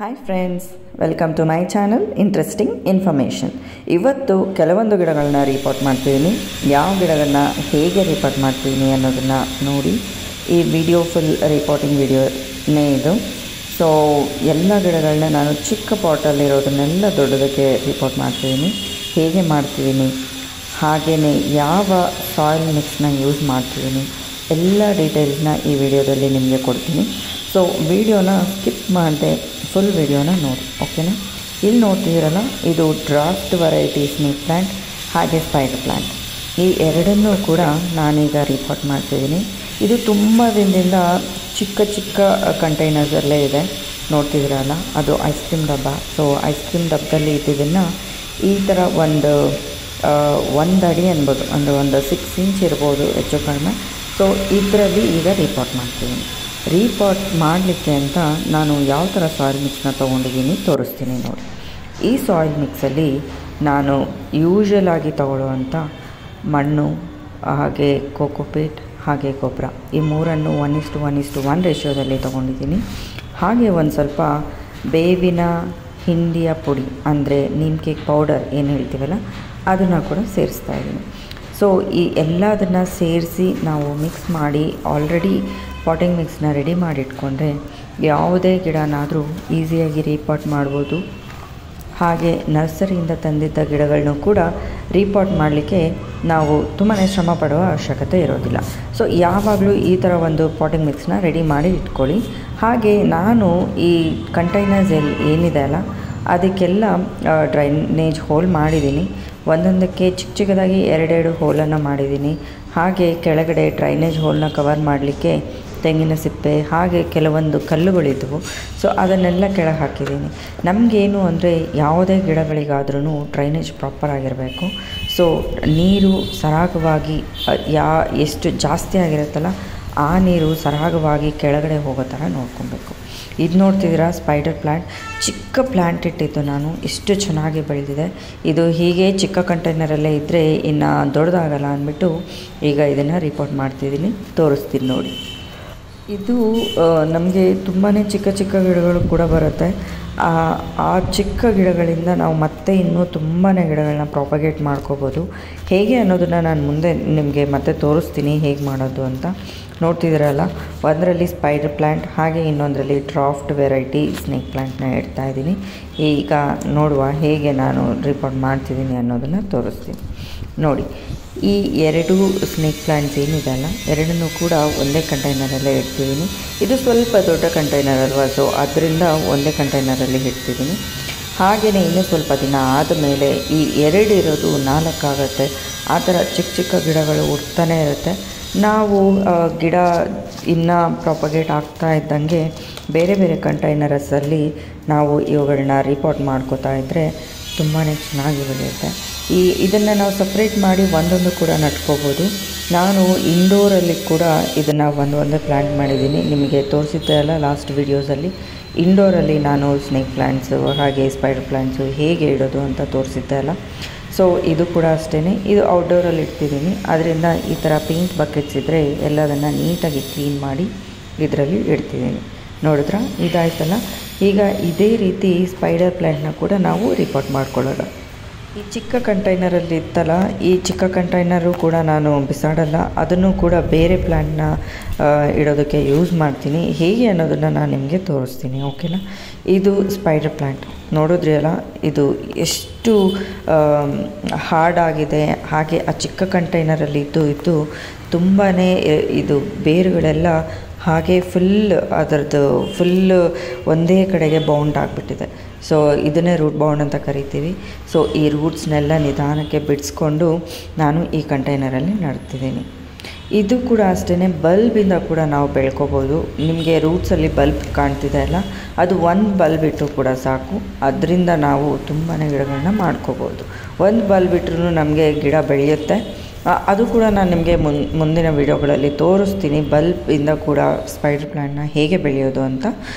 Hi friends, welcome to my channel interesting information. ಇವತ್ತು ಕೆಲವೊಂದು ಗಿಡಗಳನ್ನ ರಿಪೋರ್ಟ್ ಮಾಡ್ತಿದ್ದೀನಿ. ಯಾವ ಗಿಡಗಳನ್ನ ಹೇಗೆ ರಿಪೋರ್ಟ್ ಮಾಡ್ತೀನಿ ಅನ್ನೋದನ್ನು ನೋಡಿ. ಈ ವಿಡಿಯೋ ಫುಲ್ ರಿಪೋರ್ಟಿಂಗ್ ವಿಡಿಯೋನೇ ಇದು. ಸೊ ಎಲ್ಲ ಗಿಡಗಳನ್ನ ನಾನು ಚಿಕ್ಕ ಪಾಟಲ್ಲಿರೋದನ್ನೆಲ್ಲ ದೊಡ್ಡದಕ್ಕೆ ರಿಪೋರ್ಟ್ ಮಾಡ್ತಿದ್ದೀನಿ. ಹೇಗೆ ಮಾಡ್ತಿದ್ದೀನಿ, ಹಾಗೆಯೇ ಯಾವ ಸಾಯಿಲ್ ಮಿಕ್ಸ್ನ ಯೂಸ್ ಮಾಡ್ತಿದ್ದೀನಿ, ಎಲ್ಲ ಡೀಟೇಲ್ಸ್ನ ಈ ವಿಡಿಯೋದಲ್ಲಿ ನಿಮಗೆ ಕೊಡ್ತೀನಿ. ಸೊ ವಿಡಿಯೋನ ಸ್ಕಿಪ್ ಮಾಡದೆ ಫುಲ್ ವಿಡಿಯೋನ ನೋಡಿ, ಓಕೆನಾ. ಇಲ್ಲಿ ನೋಡ್ತಿದ್ದೀರಲ್ಲ, ಇದು ಡ್ರಾಫ್ಟ್ ವೆರೈಟಿ ಸ್ನೇಕ್ ಪ್ಲ್ಯಾಂಟ್ ಹಾಗೆ ಸ್ಪೈಡರ್ ಪ್ಲ್ಯಾಂಟ್. ಈ ಎರಡನ್ನೂ ಕೂಡ ನಾನೀಗ ರಿಪೋರ್ಟ್ ಮಾಡ್ತಿದ್ದೀನಿ. ಇದು ತುಂಬ ದಿನದಿಂದ ಚಿಕ್ಕ ಚಿಕ್ಕ ಕಂಟೈನರ್ಸಲ್ಲೇ ಇದೆ. ನೋಡ್ತಿದ್ದೀರಲ್ಲ, ಅದು ಐಸ್ ಕ್ರೀಮ್ ಡಬ್ಬ. ಸೊ ಐಸ್ ಕ್ರೀಮ್ ಡಬ್ಬದಲ್ಲಿ ಇದ್ದಿದ್ದನ್ನು ಈ ಥರ ಒಂದು ಅಡಿ ಅನ್ಬೋದು, ಅಂದರೆ ಒಂದು 6 ಇಂಚ್ ಇರ್ಬೋದು ಹೆಚ್ಚು ಕಡಿಮೆ. ಸೊ ಇದರಲ್ಲಿ ಈಗ ರಿಪೋರ್ಟ್ ಮಾಡ್ತಿದ್ದೀನಿ. ರಿಪೋರ್ಟ್ ಮಾಡಲಿಕ್ಕೆ ಅಂತ ನಾನು ಯಾವ ಥರ ಸಾಯಿಲ್ ಮಿಕ್ಸ್ನ ತೊಗೊಂಡಿದ್ದೀನಿ ತೋರಿಸ್ತೀನಿ ನೋಡಿ. ಈ ಸಾಯಿಲ್ ಮಿಕ್ಸಲ್ಲಿ ನಾನು ಯೂಶ್ವಲ್ ಆಗಿ ತೊಗೊಳ್ಳುವಂಥ ಮಣ್ಣು ಹಾಗೆ ಕೋಕೋಪೀಟ್ ಹಾಗೆ ಗೊಬ್ಬರ, ಈ ಮೂರನ್ನು 1:1:1 ರೇಷಿಯೋದಲ್ಲಿ ತೊಗೊಂಡಿದ್ದೀನಿ. ಹಾಗೆ ಒಂದು ಸ್ವಲ್ಪ ಬೇವಿನ ಹಿಂಡಿಯ ಪುಡಿ, ಅಂದರೆ ನೀಮ್ ಕೇಕ್ ಪೌಡರ್ ಏನು ಹೇಳ್ತೀವಲ್ಲ, ಅದನ್ನು ಕೂಡ ಸೇರಿಸ್ತಾ ಇದ್ದೀನಿ. ಸೊ ಈ ಎಲ್ಲದನ್ನು ಸೇರಿಸಿ ನಾವು ಮಿಕ್ಸ್ ಮಾಡಿ ಆಲ್ರೆಡಿ ಪಾಟಿಂಗ್ ಮಿಕ್ಸ್ನ ರೆಡಿ ಮಾಡಿಟ್ಕೊಂಡ್ರೆ ಯಾವುದೇ ಗಿಡನಾದರೂ ಈಸಿಯಾಗಿ ರೀಪಾಟ್ ಮಾಡ್ಬೋದು. ಹಾಗೆ ನರ್ಸರಿಯಿಂದ ತಂದಿದ್ದ ಗಿಡಗಳನ್ನೂ ಕೂಡ ರೀಪಾಟ್ ಮಾಡಲಿಕ್ಕೆ ನಾವು ತುಂಬಾ ಶ್ರಮ ಪಡುವ ಅವಶ್ಯಕತೆ ಇರೋದಿಲ್ಲ. ಸೊ ಯಾವಾಗಲೂ ಈ ಥರ ಒಂದು ಪಾಟಿಂಗ್ ಮಿಕ್ಸ್ನ ರೆಡಿ ಮಾಡಿ ಇಟ್ಕೊಳ್ಳಿ. ಹಾಗೆ ನಾನು ಈ ಕಂಟೈನರ್ಸ್ ಏನಿದೆ ಅಲ್ಲ, ಅದಕ್ಕೆಲ್ಲ ಡ್ರೈನೇಜ್ ಹೋಲ್ ಮಾಡಿದ್ದೀನಿ. ಒಂದೊಂದಕ್ಕೆ ಚಿಕ್ಕ ಚಿಕ್ಕದಾಗಿ 2 ಹೋಲನ್ನು ಮಾಡಿದ್ದೀನಿ. ಹಾಗೆ ಕೆಳಗಡೆ ಡ್ರೈನೇಜ್ ಹೋಲ್ನ ಕವರ್ ಮಾಡಲಿಕ್ಕೆ ತೆಂಗಿನ ಸಿಪ್ಪೆ ಹಾಗೆ ಕೆಲವೊಂದು ಕಲ್ಲುಗಳಿದ್ದವು. ಸೊ ಅದನ್ನೆಲ್ಲ ಕೆಳಗೆ ಹಾಕಿದ್ದೀನಿ. ನಮಗೇನು ಅಂದರೆ ಯಾವುದೇ ಗಿಡಗಳಿಗಾದ್ರೂ ಡ್ರೈನೇಜ್ ಪ್ರಾಪರ್ ಆಗಿರಬೇಕು. ಸೊ ನೀರು ಸರಾಗವಾಗಿ ಎಷ್ಟು ಜಾಸ್ತಿ ಆಗಿರುತ್ತಲ್ಲ, ಆ ನೀರು ಸರಾಗವಾಗಿ ಕೆಳಗಡೆ ಹೋಗೋ ಥರ ನೋಡ್ಕೊಬೇಕು. ಇದು ನೋಡ್ತಿದ್ದೀರಾ, ಸ್ಪೈಡರ್ ಪ್ಲ್ಯಾಂಟ್. ಚಿಕ್ಕ ಪ್ಲ್ಯಾಂಟ್ ಇಟ್ಟಿದ್ದು ನಾನು, ಎಷ್ಟು ಚೆನ್ನಾಗಿ ಬೆಳೆದಿದೆ. ಇದು ಹೀಗೆ ಚಿಕ್ಕ ಕಂಟೈನರಲ್ಲೇ ಇದ್ದರೆ ಇನ್ನು ದೊಡ್ಡದಾಗಲ್ಲ ಅಂದ್ಬಿಟ್ಟು ಈಗ ಇದನ್ನು ರಿಪೋರ್ಟ್ ಮಾಡ್ತಿದ್ದೀನಿ, ತೋರಿಸ್ತೀನಿ ನೋಡಿ. ಇದು ನಮಗೆ ತುಂಬಾ ಚಿಕ್ಕ ಚಿಕ್ಕ ಗಿಡಗಳು ಕೂಡ ಬರುತ್ತೆ. ಆ ಚಿಕ್ಕ ಗಿಡಗಳಿಂದ ನಾವು ಮತ್ತೆ ಇನ್ನೂ ತುಂಬಾ ಗಿಡಗಳನ್ನ ಪ್ರಾಪಗೇಟ್ ಮಾಡ್ಕೋಬೋದು. ಹೇಗೆ ಅನ್ನೋದನ್ನು ನಾನು ಮುಂದೆ ನಿಮಗೆ ಮತ್ತೆ ತೋರಿಸ್ತೀನಿ ಹೇಗೆ ಮಾಡೋದು ಅಂತ. ನೋಡ್ತಿದ್ದೀರಲ್ಲ, ಒಂದರಲ್ಲಿ ಸ್ಪೈಡರ್ ಪ್ಲ್ಯಾಂಟ್ ಹಾಗೆ ಇನ್ನೊಂದರಲ್ಲಿ ಡ್ರಾಫ್ಟ್ ವೆರೈಟಿ ಸ್ನೇಕ್ ಪ್ಲ್ಯಾಂಟ್ನ ಇಡ್ತಾ ಇದ್ದೀನಿ. ಈಗ ನೋಡುವ ಹೇಗೆ ನಾನು ರಿಪೋರ್ಟ್ ಮಾಡ್ತಿದ್ದೀನಿ ಅನ್ನೋದನ್ನು ತೋರಿಸ್ತೀನಿ ನೋಡಿ. ಈ 2 ಸ್ನೇಕ್ ಪ್ಲ್ಯಾಂಟ್ಸ್ ಏನಿದೆ ಅಲ್ಲ, ಎರಡನ್ನೂ ಕೂಡ ಒಂದೇ ಕಂಟೈನರಲ್ಲೇ ಇಡ್ತಿದ್ದೀನಿ. ಇದು ಸ್ವಲ್ಪ ದೊಡ್ಡ ಕಂಟೈನರ್ ಅಲ್ವಾ, ಸೊ ಅದರಿಂದ ಒಂದೇ ಕಂಟೈನರಲ್ಲಿ ಇಡ್ತಿದ್ದೀನಿ. ಹಾಗೆಯೇ ಇನ್ನೂ ಸ್ವಲ್ಪ ದಿನ ಆದಮೇಲೆ ಈ 2 ಇರೋದು 4 ಆಗುತ್ತೆ. ಆ ಥರ ಚಿಕ್ಕ ಚಿಕ್ಕ ಗಿಡಗಳು ಹುಡ್ತಾನೆ ಇರುತ್ತೆ. ನಾವು ಗಿಡ ಇನ್ನೂ ಪ್ರಾಪಗೇಟ್ ಆಗ್ತಾ ಇದ್ದಂಗೆ ಬೇರೆ ಬೇರೆ ಕಂಟೈನರ್ಸಲ್ಲಿ ನಾವು ಇವುಗಳನ್ನ ರಿಪೋರ್ಟ್ ಮಾಡ್ಕೋತಾ ಇದ್ದರೆ ತುಂಬಾ ಚೆನ್ನಾಗಿ ಬೆಳೆಯುತ್ತೆ. ಇದನ್ನು ನಾವು ಸಪ್ರೇಟ್ ಮಾಡಿ ಒಂದೊಂದು ಕೂಡ ನಟ್ಕೋಬೋದು. ನಾನು ಇಂಡೋರಲ್ಲಿ ಕೂಡ ಇದನ್ನು ಒಂದೇ ಪ್ಲ್ಯಾಂಟ್ ಮಾಡಿದ್ದೀನಿ. ನಿಮಗೆ ತೋರಿಸಿದ್ದೆ ಅಲ್ಲ ಲಾಸ್ಟ್ ವೀಡಿಯೋಸಲ್ಲಿ, ಇಂಡೋರಲ್ಲಿ ನಾನು ಸ್ನೇಕ್ ಪ್ಲ್ಯಾಂಟ್ಸು ಹಾಗೆ ಸ್ಪೈಡರ್ ಪ್ಲ್ಯಾಂಟ್ಸು ಹೇಗೆ ಇಡೋದು ಅಂತ ತೋರಿಸಿದ್ದೆ ಅಲ್ಲ. ಸೊ ಇದು ಕೂಡ ಅಷ್ಟೇ, ಇದು ಔಟ್ಡೋರಲ್ಲಿ ಇಡ್ತಿದ್ದೀನಿ. ಅದರಿಂದ ಈ ಥರ ಪೇಂಟ್ ಬಕೆಟ್ಸ್ ಇದ್ದರೆ ಎಲ್ಲದನ್ನು ನೀಟಾಗಿ ಕ್ಲೀನ್ ಮಾಡಿ ಇದರಲ್ಲಿ ಇಡ್ತಿದ್ದೀನಿ. ನೋಡಿದ್ರಾ, ಇದಾಯ್ತಲ್ಲ. ಈಗ ಇದೇ ರೀತಿ ಸ್ಪೈಡರ್ ಪ್ಲ್ಯಾಂಟ್ನ ಕೂಡ ನಾವು ರಿಪೋರ್ಟ್ ಮಾಡ್ಕೊಳ್ಳೋಣ. ಈ ಚಿಕ್ಕ ಕಂಟೈನರಲ್ಲಿ ಇತ್ತಲ್ಲ, ಈ ಚಿಕ್ಕ ಕಂಟೈನರು ಕೂಡ ನಾನು ಬಿಸಾಡಲ್ಲ, ಅದನ್ನು ಕೂಡ ಬೇರೆ ಪ್ಲ್ಯಾಂಟ್ನ ಇಡೋದಕ್ಕೆ ಯೂಸ್ ಮಾಡ್ತೀನಿ. ಹೇಗೆ ಅನ್ನೋದನ್ನು ನಾನು ನಿಮಗೆ ತೋರಿಸ್ತೀನಿ, ಓಕೆನಾ. ಇದು ಸ್ಪೈಡರ್ ಪ್ಲ್ಯಾಂಟ್ ನೋಡಿದ್ರಿ ಅಲ್ಲ, ಇದು ಎಷ್ಟು ಹಾರ್ಡ್ ಆಗಿದೆ. ಹಾಗೆ ಆ ಚಿಕ್ಕ ಕಂಟೈನರಲ್ಲಿ ಇದ್ದು ತುಂಬಾ ಇದು ಬೇರುಗಳೆಲ್ಲ ಹಾಗೆ ಅದರದ್ದು ಒಂದೇ ಕಡೆಗೆ ಬೌಂಡ್ ಆಗಿಬಿಟ್ಟಿದೆ. ಸೊ ಇದನ್ನೇ ರೂಟ್ ಬೌಂಡ್ ಅಂತ ಕರಿತೀವಿ. ಸೊ ಈ ರೂಟ್ಸ್ನೆಲ್ಲ ನಿಧಾನಕ್ಕೆ ಬಿಡಿಸ್ಕೊಂಡು ನಾನು ಈ ಕಂಟೈನರಲ್ಲಿ ನಡ್ತಿದ್ದೀನಿ. ಇದು ಕೂಡ ಅಷ್ಟೇ, ಬಲ್ಬಿಂದ ಕೂಡ ನಾವು ಬೆಳ್ಕೋಬೋದು. ನಿಮಗೆ ರೂಟ್ಸಲ್ಲಿ ಬಲ್ಬ್ ಕಾಣ್ತಿದೆ ಅಲ್ಲ, ಅದು ಒಂದು ಬಲ್ಬ್ ಇಟ್ಟು ಕೂಡ ಸಾಕು. ಅದರಿಂದ ನಾವು ತುಂಬಾ ಗಿಡಗಳನ್ನ ಮಾಡ್ಕೋಬೋದು. ಒಂದು ಬಲ್ಬ್ ಇಟ್ಟರೂ ನಮಗೆ ಗಿಡ ಬೆಳೆಯುತ್ತೆ. ಅದು ಕೂಡ ನಾನು ನಿಮಗೆ ಮುಂದಿನ ವೀಡಿಯೋಗಳಲ್ಲಿ ತೋರಿಸ್ತೀನಿ, ಬಲ್ಬಿಂದ ಕೂಡ ಸ್ಪೈಡರ್ ಪ್ಲ್ಯಾಂಟ್ನ ಹೇಗೆ ಬೆಳೆಯೋದು ಅಂತ.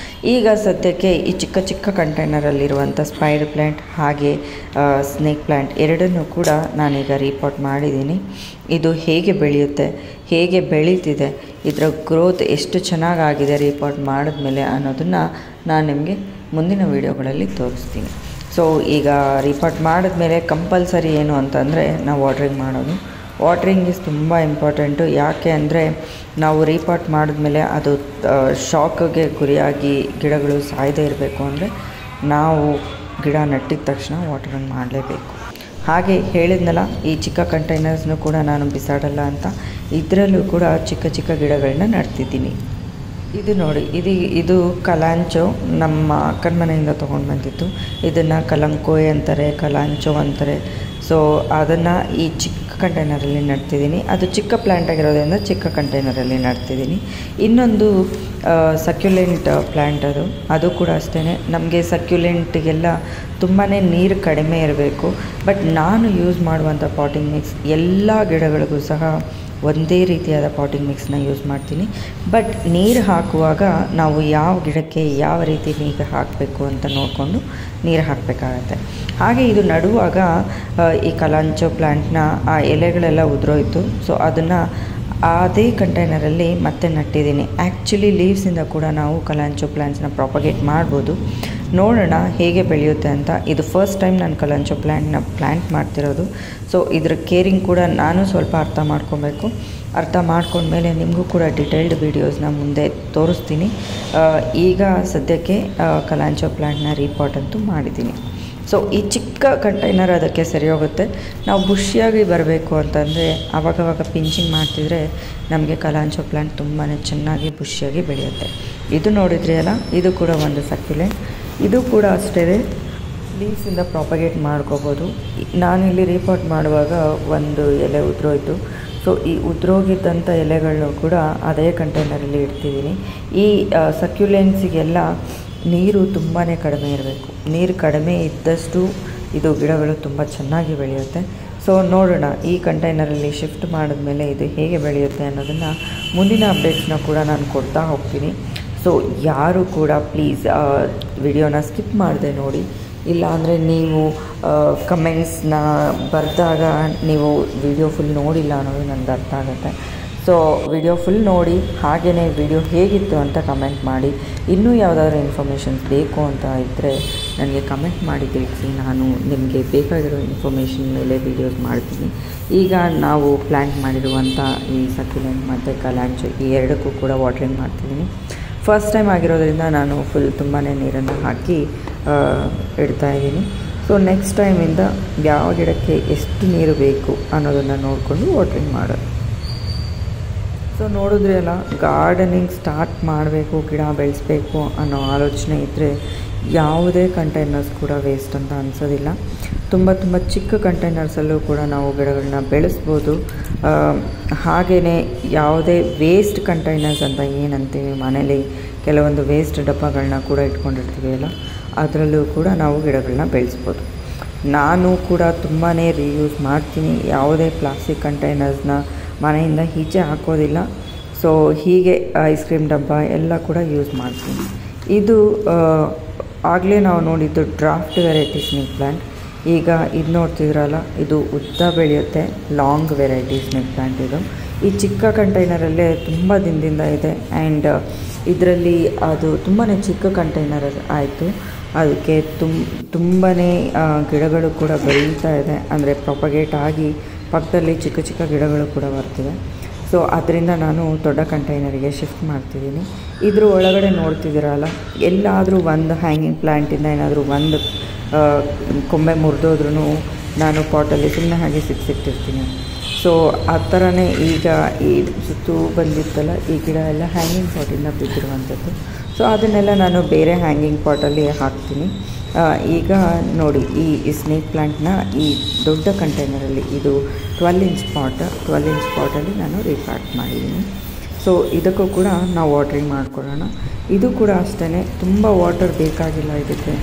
ಈಗ ಸದ್ಯಕ್ಕೆ ಈ ಚಿಕ್ಕ ಚಿಕ್ಕ ಕಂಟೈನರಲ್ಲಿರುವಂಥ ಸ್ಪೈಡರ್ ಪ್ಲ್ಯಾಂಟ್ ಹಾಗೆ ಸ್ನೇಕ್ ಪ್ಲ್ಯಾಂಟ್ ಎರಡನ್ನೂ ಕೂಡ ನಾನೀಗ ರಿಪೋರ್ಟ್ ಮಾಡಿದ್ದೀನಿ. ಇದು ಹೇಗೆ ಬೆಳೆಯುತ್ತೆ, ಹೇಗೆ ಬೆಳೀತಿದೆ, ಇದರ ಗ್ರೋತ್ ಎಷ್ಟು ಚೆನ್ನಾಗಾಗಿದೆ ರಿಪೋರ್ಟ್ ಮಾಡಿದ್ಮೇಲೆ ಅನ್ನೋದನ್ನು ನಾನು ನಿಮಗೆ ಮುಂದಿನ ವೀಡಿಯೋಗಳಲ್ಲಿ ತೋರಿಸ್ತೀನಿ. ಸೊ ಈಗ ರೀಪಾಟ್ ಮಾಡಿದ್ಮೇಲೆ ಕಂಪಲ್ಸರಿ ಏನು ಅಂತಂದರೆ ನಾವು ವಾಟ್ರಿಂಗ್ ಮಾಡೋದು. ವಾಟ್ರಿಂಗ್ ಇಸ್ ತುಂಬ ಇಂಪಾರ್ಟೆಂಟು. ಯಾಕೆ ಅಂದರೆ ನಾವು ರೀಪಾಟ್ ಮಾಡಿದ್ಮೇಲೆ ಅದು ಶಾಕ್ಗೆ ಗುರಿಯಾಗಿ ಗಿಡಗಳು ಸಾಯದೇ ಇರಬೇಕು ಅಂದರೆ ನಾವು ಗಿಡ ನೆಟ್ಟಿದ ತಕ್ಷಣ ವಾಟರಿಂಗ್ ಮಾಡಲೇಬೇಕು. ಹಾಗೆ ಹೇಳಿದ್ನಲ್ಲ, ಈ ಚಿಕ್ಕ ಕಂಟೈನರ್ಸ್ನು ಕೂಡ ನಾನು ಬಿಸಾಡಲ್ಲ ಅಂತ. ಇದರಲ್ಲೂ ಕೂಡ ಚಿಕ್ಕ ಚಿಕ್ಕ ಗಿಡಗಳನ್ನ ನಡ್ತಿದ್ದೀನಿ. ಇದು ನೋಡಿ, ಇದು ಕಲಾಂಚೋ, ನಮ್ಮ ಅಕ್ಕನ ಮನೆಯಿಂದ ತೊಗೊಂಡು ಬಂದಿತ್ತು. ಇದನ್ನು ಕಲಂಕೋಯ್ ಅಂತಾರೆ, ಕಲಾಂಚೋ ಅಂತಾರೆ. ಸೊ ಅದನ್ನು ಈ ಚಿಕ್ಕ ಕಂಟೈನರಲ್ಲಿ ನಡ್ತಿದ್ದೀನಿ. ಅದು ಚಿಕ್ಕ ಪ್ಲ್ಯಾಂಟ್ ಆಗಿರೋದ್ರಿಂದ ಚಿಕ್ಕ ಕಂಟೈನರಲ್ಲಿ ನಡ್ತಿದ್ದೀನಿ. ಇನ್ನೊಂದು ಸಕ್ಯುಲೆಂಟ್ ಪ್ಲ್ಯಾಂಟ್, ಅದು ಕೂಡ ಅಷ್ಟೇ. ನಮಗೆ ಸಕ್ಯುಲೆಂಟಿಗೆಲ್ಲ ತುಂಬಾ ನೀರು ಕಡಿಮೆ ಇರಬೇಕು. ಬಟ್ ನಾನು ಯೂಸ್ ಮಾಡುವಂಥ ಪಾಟಿಂಗ್ ಮಿಕ್ಸ್ ಎಲ್ಲ ಗಿಡಗಳಿಗೂ ಸಹ ಒಂದೇ ರೀತಿಯಾದ ಪಾಟಿಂಗ್ ಮಿಕ್ಸ್ನ ಯೂಸ್ ಮಾಡ್ತೀನಿ. ಬಟ್ ನೀರು ಹಾಕುವಾಗ ನಾವು ಯಾವ ಗಿಡಕ್ಕೆ ಯಾವ ರೀತಿ ನೀರು ಹಾಕಬೇಕು ಅಂತ ನೋಡಿಕೊಂಡು ನೀರು ಹಾಕಬೇಕಾಗತ್ತೆ. ಹಾಗೆ ಇದು ನಡುವಾಗ ಈ ಕಲಾಂಚೋ ಪ್ಲ್ಯಾಂಟ್ನ ಆ ಎಲೆಗಳೆಲ್ಲ ಉದುರೋಯ್ತು. ಸೊ ಅದನ್ನು ಅದೇ ಕಂಟೈನರಲ್ಲಿ ಮತ್ತೆ ನಟ್ಟಿದ್ದೀನಿ. ಆ್ಯಕ್ಚುಲಿ ಲೀವ್ಸಿಂದ ಕೂಡ ನಾವು ಕಲಾಂಚೋ ಪ್ಲ್ಯಾಂಟ್ಸ್ನ ಪ್ರಾಪಗೇಟ್ ಮಾಡ್ಬೋದು. ನೋಡೋಣ ಹೇಗೆ ಬೆಳೆಯುತ್ತೆ ಅಂತ. ಇದು ಫಸ್ಟ್ ಟೈಮ್ ನಾನು ಕಲಾಂಚೋ ಪ್ಲ್ಯಾಂಟ್ ಮಾಡ್ತಿರೋದು. ಸೊ ಇದ್ರ ಕೇರಿಂಗ್ ಕೂಡ ನಾನು ಸ್ವಲ್ಪ ಅರ್ಥ ಮಾಡ್ಕೊಬೇಕು. ಅರ್ಥ ಮಾಡ್ಕೊಂಡ್ಮೇಲೆ ನಿಮಗೂ ಕೂಡ ಡಿಟೇಲ್ಡ್ ವೀಡಿಯೋಸ್ನ ಮುಂದೆ ತೋರಿಸ್ತೀನಿ. ಈಗ ಸದ್ಯಕ್ಕೆ ಕಲಾಂಚೋ ಪ್ಲ್ಯಾಂಟ್ನ ರೀಪಾಟ್ ಅಂತೂ ಮಾಡಿದ್ದೀನಿ. ಸೊ ಈ ಚಿಕ್ಕ ಕಂಟೈನರ್ ಅದಕ್ಕೆ ಸರಿ ಹೋಗುತ್ತೆ. ನಾವು ಬುಷಿಯಾಗಿ ಬರಬೇಕು ಅಂತಂದರೆ ಆವಾಗವಾಗ ಪಿಂಚಿಂಗ್ ಮಾಡ್ತಿದ್ರೆ ನಮಗೆ ಕಲಾಂಚೋ ಪ್ಲ್ಯಾಂಟ್ ತುಂಬಾ ಚೆನ್ನಾಗಿ ಬುಷಿಯಾಗಿ ಬೆಳೆಯುತ್ತೆ. ಇದು ನೋಡಿದ್ರಿ ಅಲ್ಲ, ಇದು ಕೂಡ ಒಂದು ಸಕ್ಯುಲೆಂಟ್. ಇದು ಕೂಡ ಅಷ್ಟೇ, ಲೀವ್ಸಿಂದ ಪ್ರಾಪಗೇಟ್ ಮಾಡ್ಕೋಬೋದು. ನಾನಿಲ್ಲಿ ರೀಪಾಟ್ ಮಾಡುವಾಗ ಒಂದು ಎಲೆ ಉದುರೋಯ್ತು. ಸೊ ಈ ಉದುರೋಗಿದ್ದಂಥ ಎಲೆಗಳನ್ನು ಕೂಡ ಅದೇ ಕಂಟೈನರಲ್ಲಿ ಇಡ್ತಿದ್ದೀನಿ. ಈ ಸಕ್ಯುಲೆಂಟ್ಸಿಗೆಲ್ಲ ನೀರು ತುಂಬಾ ಕಡಿಮೆ ಇರಬೇಕು. ನೀರು ಕಡಿಮೆ ಇದ್ದಷ್ಟು ಇದು ಗಿಡಗಳು ತುಂಬ ಚೆನ್ನಾಗಿ ಬೆಳೆಯುತ್ತೆ. ಸೊ ನೋಡೋಣ ಈ ಕಂಟೈನರಲ್ಲಿ ಶಿಫ್ಟ್ ಮಾಡಿದ್ಮೇಲೆ ಇದು ಹೇಗೆ ಬೆಳೆಯುತ್ತೆ ಅನ್ನೋದನ್ನು ಮುಂದಿನ ಅಪ್ಡೇಟ್ಸ್ನ ಕೂಡ ನಾನು ಕೊಡ್ತಾ ಹೋಗ್ತೀನಿ. ಸೊ ಯಾರು ಕೂಡ ಪ್ಲೀಸ್ ವಿಡಿಯೋನ ಸ್ಕಿಪ್ ಮಾಡದೆ ನೋಡಿ. ಇಲ್ಲಾಂದರೆ ನೀವು ಕಮೆಂಟ್ಸ್ನ ಬರೆದಾಗ ನೀವು ವಿಡಿಯೋ ಫುಲ್ ನೋಡಿಲ್ಲ ಅನ್ನೋದು ನನಗೆ ಅರ್ಥ ಆಗುತ್ತೆ. ಸೊ ವಿಡಿಯೋ ಫುಲ್ ನೋಡಿ, ಹಾಗೆಯೇ ವಿಡಿಯೋ ಹೇಗಿತ್ತು ಅಂತ ಕಮೆಂಟ್ ಮಾಡಿ. ಇನ್ನೂ ಯಾವುದಾದ್ರೂ ಇನ್ಫಾರ್ಮೇಷನ್ಸ್ ಬೇಕು ಅಂತ ಇದ್ದರೆ ನನಗೆ ಕಮೆಂಟ್ ಮಾಡಿ ತಿಳಿಸಿ. ನಾನು ನಿಮಗೆ ಬೇಕಾಗಿರೋ ಇನ್ಫಾರ್ಮೇಷನ್ ಮೇಲೆ ವೀಡಿಯೋಸ್ ಮಾಡ್ತೀನಿ. ಈಗ ನಾವು ಪ್ಲ್ಯಾಂಟ್ ಮಾಡಿರುವಂಥ ಈ ಸಕ್ಯುಲೆಂಟ್ ಮತ್ತು ಕಲಾಂಚೋ ಈ ಎರಡಕ್ಕೂ ಕೂಡ ವಾಟ್ರಿಂಗ್ ಮಾಡ್ತಿದ್ದೀನಿ. ಫಸ್ಟ್ ಟೈಮ್ ಆಗಿರೋದ್ರಿಂದ ನಾನು ಫುಲ್ ತುಂಬಾ ನೀರನ್ನು ಹಾಕಿ ಇಡ್ತಾಯಿದ್ದೀನಿ. ಸೊ ನೆಕ್ಸ್ಟ್ ಟೈಮಿಂದ ಯಾವ ಗಿಡಕ್ಕೆ ಎಷ್ಟು ನೀರು ಬೇಕು ಅನ್ನೋದನ್ನು ನೋಡಿಕೊಂಡು ವಾಟ್ರಿಂಗ್ ಮಾಡೋದು. ಸೊ ನೋಡಿದ್ರಿ ಅಲ್ಲ, ಗಾರ್ಡನಿಂಗ್ ಸ್ಟಾರ್ಟ್ ಮಾಡಬೇಕು, ಗಿಡ ಬೆಳೆಸಬೇಕು ಅನ್ನೋ ಆಲೋಚನೆ ಇದ್ದರೆ ಯಾವುದೇ ಕಂಟೈನರ್ಸ್ ಕೂಡ ವೇಸ್ಟ್ ಅಂತ ಅನಿಸೋದಿಲ್ಲ. ತುಂಬ ಚಿಕ್ಕ ಕಂಟೈನರ್ಸಲ್ಲೂ ಕೂಡ ನಾವು ಗಿಡಗಳನ್ನ ಬೆಳೆಸ್ಬೋದು. ಹಾಗೆಯೇ ಯಾವುದೇ ವೇಸ್ಟ್ ಕಂಟೈನರ್ಸ್ ಅಂತ ಏನಂತೀವಿ, ಮನೇಲಿ ಕೆಲವೊಂದು ವೇಸ್ಟ್ ಡಬ್ಬಗಳನ್ನ ಕೂಡ ಇಟ್ಕೊಂಡಿರ್ತೀವಿ ಅಲ್ಲ, ಅದರಲ್ಲೂ ಕೂಡ ನಾವು ಗಿಡಗಳನ್ನ ಬೆಳೆಸ್ಬೋದು. ನಾನು ಕೂಡ ತುಂಬಾ ರೀಯೂಸ್ ಮಾಡ್ತೀನಿ. ಯಾವುದೇ ಪ್ಲಾಸ್ಟಿಕ್ ಕಂಟೈನರ್ಸ್ನ ಮನೆಯಿಂದ ಈಚೆ ಹಾಕೋದಿಲ್ಲ. ಸೊ ಹೀಗೆ ಐಸ್ ಕ್ರೀಮ್ ಡಬ್ಬ ಎಲ್ಲ ಕೂಡ ಯೂಸ್ ಮಾಡ್ತೀನಿ. ಇದು ಆಗಲೇ ನಾವು ನೋಡಿದ್ದು ಡ್ರಾಫ್ಟ್ ವೆರೈಟಿ ಸ್ನೇಕ್ ಪ್ಲ್ಯಾಂಟ್. ಈಗ ಇದು ನೋಡ್ತಿದ್ರಲ್ಲ, ಇದು ಉದ್ದ ಬೆಳೆಯುತ್ತೆ, ಲಾಂಗ್ ವೆರೈಟಿ ಸ್ನೇಕ್ ಪ್ಲ್ಯಾಂಟ್. ಇದು ಈ ಚಿಕ್ಕ ಕಂಟೈನರಲ್ಲೇ ತುಂಬ ದಿನದಿಂದ ಇದೆ. ಆ್ಯಂಡ್ ಇದರಲ್ಲಿ ಅದು ತುಂಬಾ ಚಿಕ್ಕ ಕಂಟೈನರ್ ಆಯಿತು. ಅದಕ್ಕೆ ತುಂಬಾ ಗಿಡಗಳು ಕೂಡ ಬೆಳೀತಾ ಇದೆ. ಅಂದರೆ ಪ್ರಾಪಗೇಟ್ ಆಗಿ ಪಕ್ಕದಲ್ಲಿ ಚಿಕ್ಕ ಚಿಕ್ಕ ಗಿಡಗಳು ಕೂಡ ಬರ್ತಿವೆ. ಸೊ ಅದರಿಂದ ನಾನು ದೊಡ್ಡ ಕಂಟೈನರಿಗೆ ಶಿಫ್ಟ್ ಮಾಡ್ತಿದ್ದೀನಿ. ಇದ್ರ ಒಳಗಡೆ ನೋಡ್ತಿದ್ದೀರಲ್ಲ, ಎಲ್ಲಾದರೂ ಒಂದು ಹ್ಯಾಂಗಿಂಗ್ ಪ್ಲ್ಯಾಂಟಿಂದ ಏನಾದರೂ ಒಂದು ಕೊಂಬೆ ಮುರಿದೋದ್ರೂ ನಾನು ಪಾಟಲ್ಲಿ ಸುಮ್ಮನೆ ಹಾಗೆ ಸಿಕ್ಕಿರ್ತೀನಿ. ಸೊ ಆ ಥರನೇ ಈಗ ಈ ಸುತ್ತು ಬಂದಿತ್ತಲ್ಲ, ಈ ಗಿಡ ಎಲ್ಲ ಹ್ಯಾಂಗಿಂಗ್ ಪಾಟಿಂದ ಬಿದ್ದಿರುವಂಥದ್ದು. ಸೊ ಅದನ್ನೆಲ್ಲ ನಾನು ಬೇರೆ ಹ್ಯಾಂಗಿಂಗ್ ಪಾಟಲ್ಲಿ ಹಾಕ್ತೀನಿ. ಈಗ ನೋಡಿ, ಈ ಸ್ನೇಕ್ ಪ್ಲ್ಯಾಂಟ್ನ ಈ ದೊಡ್ಡ ಕಂಟೈನರಲ್ಲಿ, ಇದು 12 ಇಂಚ್ ಪಾಟಲ್ಲಿ ನಾನು ರೀಪಾಟ್ ಮಾಡಿದ್ದೀನಿ. ಸೊ ಇದಕ್ಕೂ ಕೂಡ ನಾವು ವಾಟ್ರಿಂಗ್ ಮಾಡ್ಕೊಳ್ಳೋಣ. ಇದು ಕೂಡ ಅಷ್ಟೇ, ತುಂಬ ವಾಟರ್ ಬೇಕಾಗಿಲ್ಲ ಇದಕ್ಕೆ.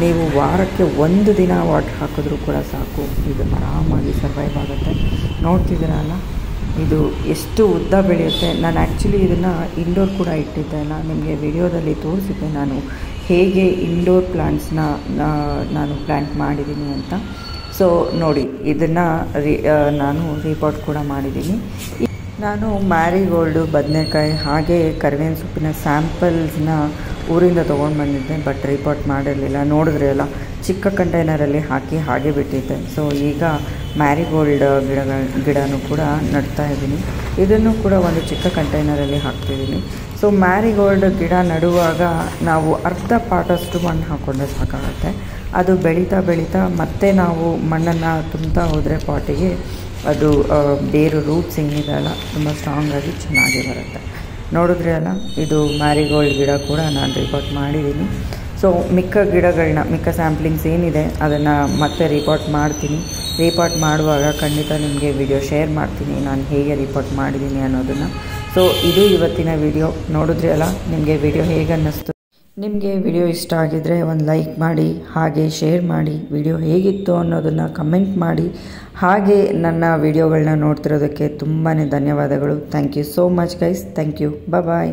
ನೀವು ವಾರಕ್ಕೆ 1 ದಿನ ವಾಟರ್ ಹಾಕಿದ್ರೂ ಕೂಡ ಸಾಕು, ಇದು ಆರಾಮಾಗಿ ಸರ್ವೈವ್ ಆಗುತ್ತೆ. ನೋಡ್ತಿದ್ದೀರಲ್ಲ, ಇದು ಎಷ್ಟು ಉದ್ದ ಬೆಳೆಯುತ್ತೆ. ನಾನು ಆ್ಯಕ್ಚುಲಿ ಇದನ್ನು ಇಂಡೋರ್ ಕೂಡ ಇಟ್ಟಿದ್ದೆ ಅಲ್ಲ, ನಿಮಗೆ ವಿಡಿಯೋದಲ್ಲಿ ತೋರಿಸಿದ್ದೆ ನಾನು ಹೇಗೆ ಇಂಡೋರ್ ಪ್ಲ್ಯಾಂಟ್ಸ್ನ ನಾನು ಪ್ಲ್ಯಾಂಟ್ ಮಾಡಿದ್ದೀನಿ ಅಂತ. ಸೊ ನೋಡಿ, ಇದನ್ನು ನಾನು ರೀಪಾಟ್ ಕೂಡ ಮಾಡಿದ್ದೀನಿ. ನಾನು ಮ್ಯಾರಿಗೋಲ್ಡು, ಬದನೆಕಾಯಿ ಹಾಗೆ ಕರಿಬೇವಿನ ಸೊಪ್ಪಿನ ಸ್ಯಾಂಪಲ್ಸ್ನ ಊರಿಂದ ತೊಗೊಂಡು ಬಂದಿದ್ದೆ, ಬಟ್ ರಿಪೋರ್ಟ್ ಮಾಡಿರಲಿಲ್ಲ. ನೋಡಿದ್ರೆ ಅಲ್ಲ, ಚಿಕ್ಕ ಕಂಟೈನರಲ್ಲಿ ಹಾಕಿ ಹಾಗೆ ಬಿಟ್ಟಿದ್ದೆ. ಸೊ ಈಗ ಮ್ಯಾರಿಗೋಲ್ಡ್ ಗಿಡನೂ ಕೂಡ ನಡ್ತಾ ಇದ್ದೀನಿ. ಇದನ್ನು ಕೂಡ ಒಂದು ಚಿಕ್ಕ ಕಂಟೈನರಲ್ಲಿ ಹಾಕ್ತಿದ್ದೀನಿ. ಸೊ ಮ್ಯಾರಿಗೋಲ್ಡ್ ಗಿಡ ನಡುವಾಗ ನಾವು ಅರ್ಧ ಪಾಟಷ್ಟು ಮಣ್ಣು ಹಾಕ್ಕೊಂಡ್ರೆ ಸಾಕಾಗುತ್ತೆ. ಅದು ಬೆಳೀತಾ ಬೆಳೀತಾ ಮತ್ತೆ ನಾವು ಮಣ್ಣನ್ನು ತುಂಬ್ತಾ ಹೋದರೆ ಪಾಟಿಗೆ ಅದು ಬೇರು ರೂಟ್ಸ್ ಏನಿದೆ ಅಲ್ಲ, ತುಂಬ ಸ್ಟ್ರಾಂಗಾಗಿ ಚೆನ್ನಾಗಿ ಬರುತ್ತೆ. ನೋಡಿದ್ರೆ ಅಲ್ಲ, ಇದು ಮ್ಯಾರಿಗೋಲ್ಡ್ ಗಿಡ ಕೂಡ ನಾನು ರಿಪೋರ್ಟ್ ಮಾಡಿದ್ದೀನಿ. ಸೊ ಮಿಕ್ಕ ಸ್ಯಾಂಪ್ಲಿಂಗ್ಸ್ ಏನಿದೆ ಅದನ್ನು ಮತ್ತೆ ರಿಪೋರ್ಟ್ ಮಾಡ್ತೀನಿ. ರಿಪೋರ್ಟ್ ಮಾಡುವಾಗ ಖಂಡಿತ ನಿಮಗೆ ವಿಡಿಯೋ ಶೇರ್ ಮಾಡ್ತೀನಿ, ನಾನು ಹೇಗೆ ರಿಪೋರ್ಟ್ ಮಾಡಿದ್ದೀನಿ ಅನ್ನೋದನ್ನು. ಸೊ ಇದು ಇವತ್ತಿನ ವಿಡಿಯೋ. ನೋಡಿದ್ರೆ ಅಲ್ಲ, ನಿಮಗೆ ವಿಡಿಯೋ ಹೇಗೆ ಅನ್ನಿಸ್ತು? ನಿಮಗೆ ವಿಡಿಯೋ ಇಷ್ಟ ಆಗಿದ್ದರೆ ಒಂದು ಲೈಕ್ ಮಾಡಿ, ಹಾಗೆ ಶೇರ್ ಮಾಡಿ. ವಿಡಿಯೋ ಹೇಗಿತ್ತು ಅನ್ನೋದನ್ನು ಕಮೆಂಟ್ ಮಾಡಿ. ಹಾಗೆ ನನ್ನ ವಿಡಿಯೋಗಳನ್ನ ನೋಡ್ತಿರೋದಕ್ಕೆ ತುಂಬಾ ಧನ್ಯವಾದಗಳು. Thank you so much guys. Thank you. Bye.